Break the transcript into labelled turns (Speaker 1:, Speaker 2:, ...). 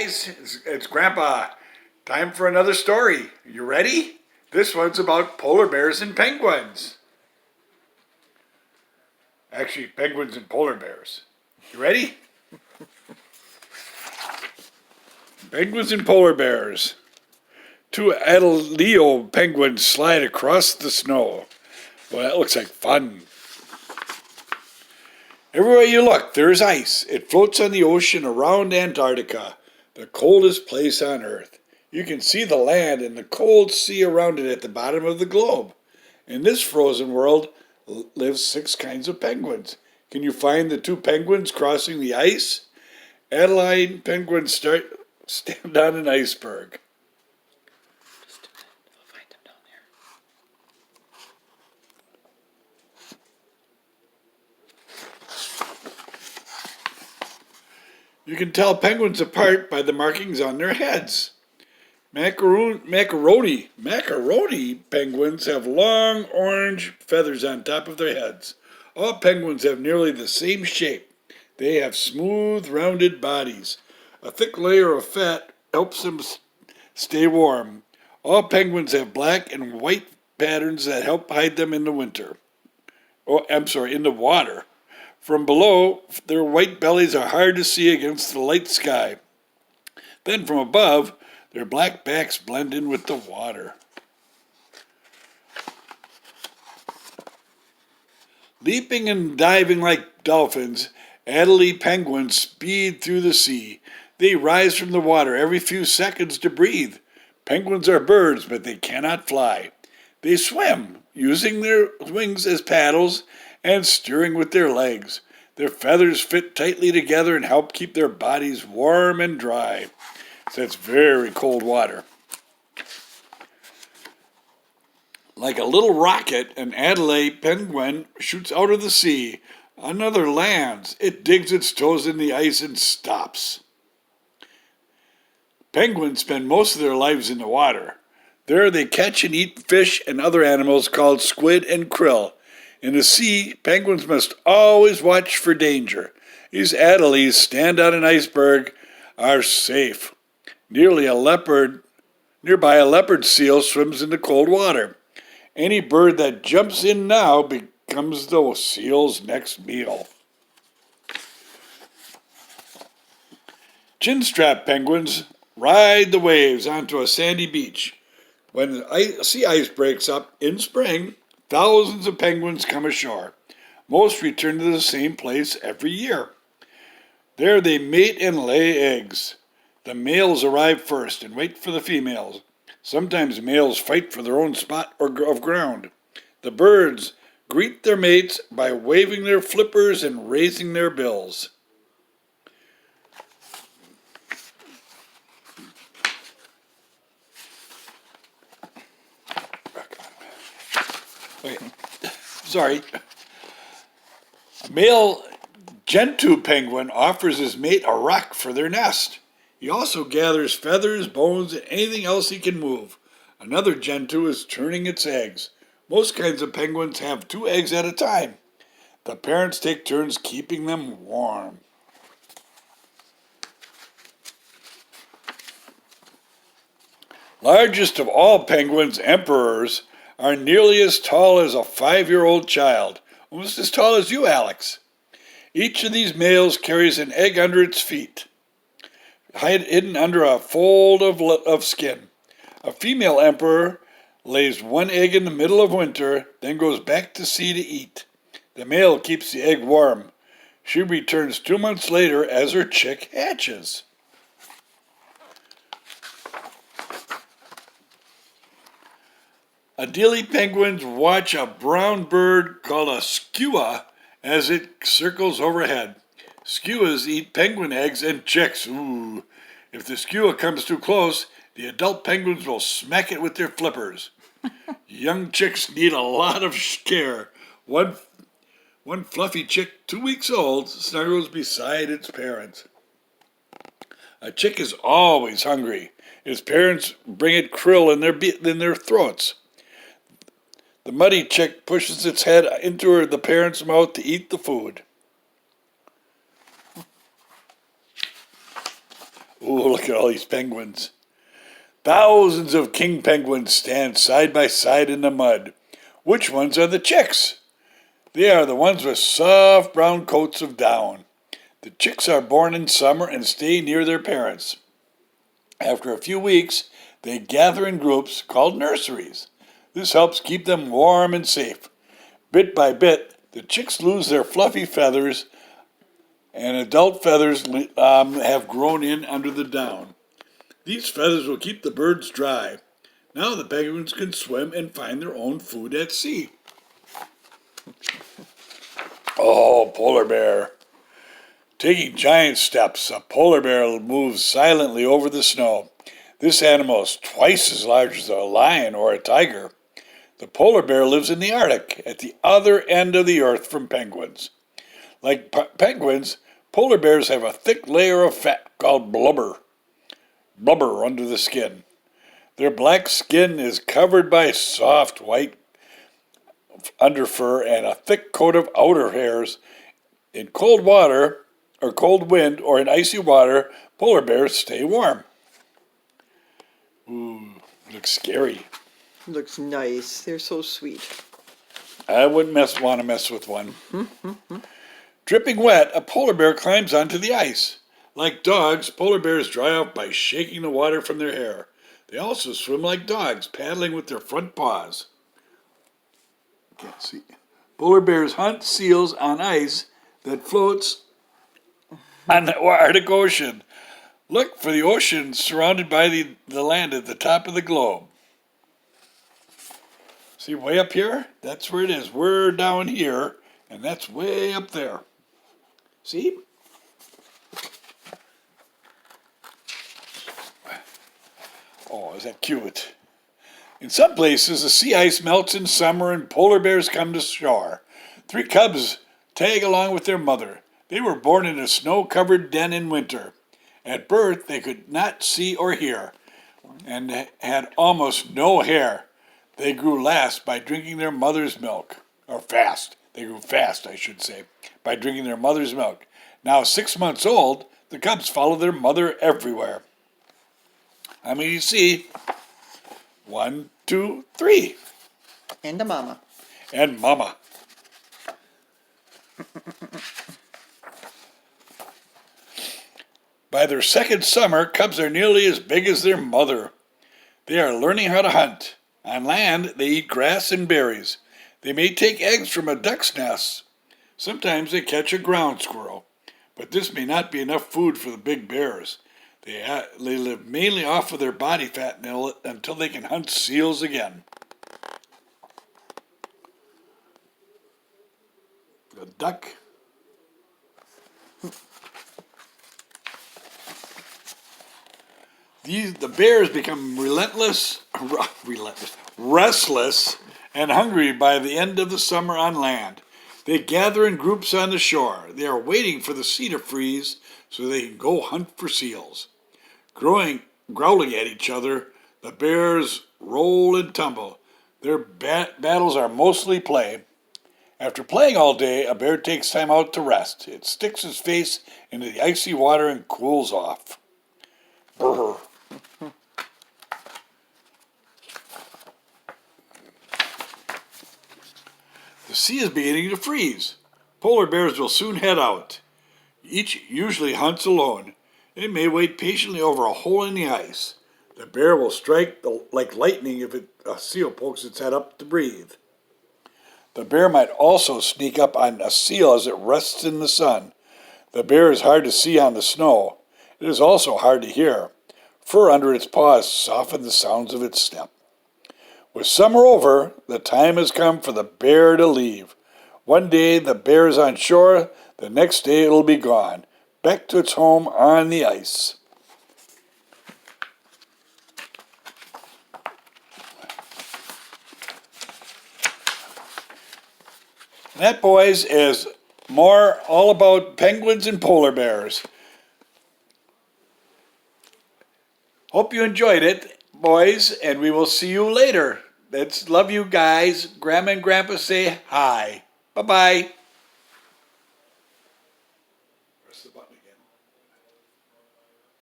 Speaker 1: Guys, it's Grandpa. Time for another story. You ready? This one's about polar bears and penguins. Actually, penguins and polar bears. You ready? Penguins and polar bears. Two Adelie penguins slide across the snow. Well, that looks like fun. Everywhere you look, there is ice. It floats on the ocean around Antarctica, the coldest place on Earth. You can see the land and the cold sea around it at the bottom of the globe. In this frozen world live six kinds of penguins. Can you find the two penguins crossing the ice? Adelie penguins stand on an iceberg.
Speaker 2: Just a minute. I'll find them down there.
Speaker 1: You can tell penguins apart by the markings on their heads. Macaroni penguins have long orange feathers on top of their heads. All penguins have nearly the same shape. They have smooth, rounded bodies. A thick layer of fat helps them stay warm. All penguins have black and white patterns that help hide them in the winter. In the water. From below, their white bellies are hard to see against the light sky. Then from above, their black backs blend in with the water. Leaping and diving like dolphins, Adelie penguins speed through the sea. They rise from the water every few seconds to breathe. Penguins are birds, but they cannot fly. They swim, using their wings as paddles and steering with their legs. Their feathers fit tightly together and help keep their bodies warm and dry. So it's very cold water. Like a little rocket, an Adelie penguin shoots out of the sea. Another lands. It digs its toes in the ice and stops. Penguins spend most of their lives in the water. There they catch and eat fish and other animals called squid and krill. In the sea, penguins must always watch for danger. These Adelies stand on an iceberg, are safe. Nearby, a leopard seal swims in the cold water. Any bird that jumps in now becomes the seal's next meal. Chinstrap penguins ride the waves onto a sandy beach. When the sea ice breaks up in spring, thousands of penguins come ashore. Most return to the same place every year. There they mate and lay eggs. The males arrive first and wait for the females. Sometimes males fight for their own spot of ground. The birds greet their mates by waving their flippers and raising their bills. Wait, sorry. A male gentoo penguin offers his mate a rock for their nest. He also gathers feathers, bones, and anything else he can move. Another gentoo is turning its eggs. Most kinds of penguins have 2 eggs at a time. The parents take turns keeping them warm. Largest of all penguins, emperors, are nearly as tall as a 5-year-old child, almost as tall as you, Alex. Each of these males carries an egg under its feet, hidden under a fold of skin. A female emperor lays 1 egg in the middle of winter, then goes back to sea to eat. The male keeps the egg warm. She returns 2 months later as her chick hatches. Adelie penguins watch a brown bird called a skua as it circles overhead. Skuas eat penguin eggs and chicks. Ooh. If the skua comes too close, the adult penguins will smack it with their flippers. Young chicks need a lot of care. One fluffy chick, 2 weeks old, snuggles beside its parents. A chick is always hungry. Its parents bring it krill in their throats. The muddy chick pushes its head into the parent's mouth to eat the food. Ooh, look at all these penguins. Thousands of king penguins stand side by side in the mud. Which ones are the chicks? They are the ones with soft brown coats of down. The chicks are born in summer and stay near their parents. After a few weeks, they gather in groups called nurseries. This helps keep them warm and safe. Bit by bit, the chicks lose their fluffy feathers, and adult feathers have grown in under the down. These feathers will keep the birds dry. Now the penguins can swim and find their own food at sea. Oh, polar bear. Taking giant steps, a polar bear moves silently over the snow. This animal is twice as large as a lion or a tiger. The polar bear lives in the Arctic, at the other end of the earth from penguins. Like penguins, polar bears have a thick layer of fat called blubber under the skin. Their black skin is covered by soft white underfur and a thick coat of outer hairs. In cold water, or cold wind, or in icy water, polar bears stay warm. Ooh, looks scary.
Speaker 3: Looks nice. They're so sweet.
Speaker 1: I wouldn't want to mess with one. Dripping wet, a polar bear climbs onto the ice. Like dogs, polar bears dry out by shaking the water from their hair. They also swim like dogs, paddling with their front paws. Can't see. Polar bears hunt seals on ice that floats on the Arctic Ocean. Look for the ocean surrounded by the land at the top of the globe. See, way up here? That's where it is. We're down here, and that's way up there. See? Oh, is that cute? In some places, the sea ice melts in summer and polar bears come to shore. 3 cubs tag along with their mother. They were born in a snow-covered den in winter. At birth, they could not see or hear and had almost no hair. They grew last by drinking their mother's milk. Or fast. They grew fast, I should say, by drinking their mother's milk. Now 6 months old, the cubs follow their mother everywhere. How many do you see? 1, 2, 3.
Speaker 3: And a mama.
Speaker 1: And mama. By their second summer, cubs are nearly as big as their mother. They are learning how to hunt. On land, they eat grass and berries. They may take eggs from a duck's nest. Sometimes they catch a ground squirrel. But this may not be enough food for the big bears. They live mainly off of their body fat until they can hunt seals again. The duck. The bears become restless, and hungry by the end of the summer on land. They gather in groups on the shore. They are waiting for the sea to freeze so they can go hunt for seals. Growling at each other, the bears roll and tumble. Their battles are mostly play. After playing all day, a bear takes time out to rest. It sticks its face into the icy water and cools off. Brr. The sea is beginning to freeze. Polar bears will soon head out. Each usually hunts alone. They may wait patiently over a hole in the ice. The bear will strike like lightning if a seal pokes its head up to breathe. The bear might also sneak up on a seal as it rests in the sun. The bear is hard to see on the snow. It is also hard to hear. Fur under its paws soften the sounds of its step. With summer over, the time has come for the bear to leave. One day the bear is on shore, the next day it'll be gone, back to its home on the ice. That, boys, is more all about penguins and polar bears. Hope you enjoyed it, boys, and we will see you later. Love you guys. Grandma and Grandpa say hi. Bye-bye.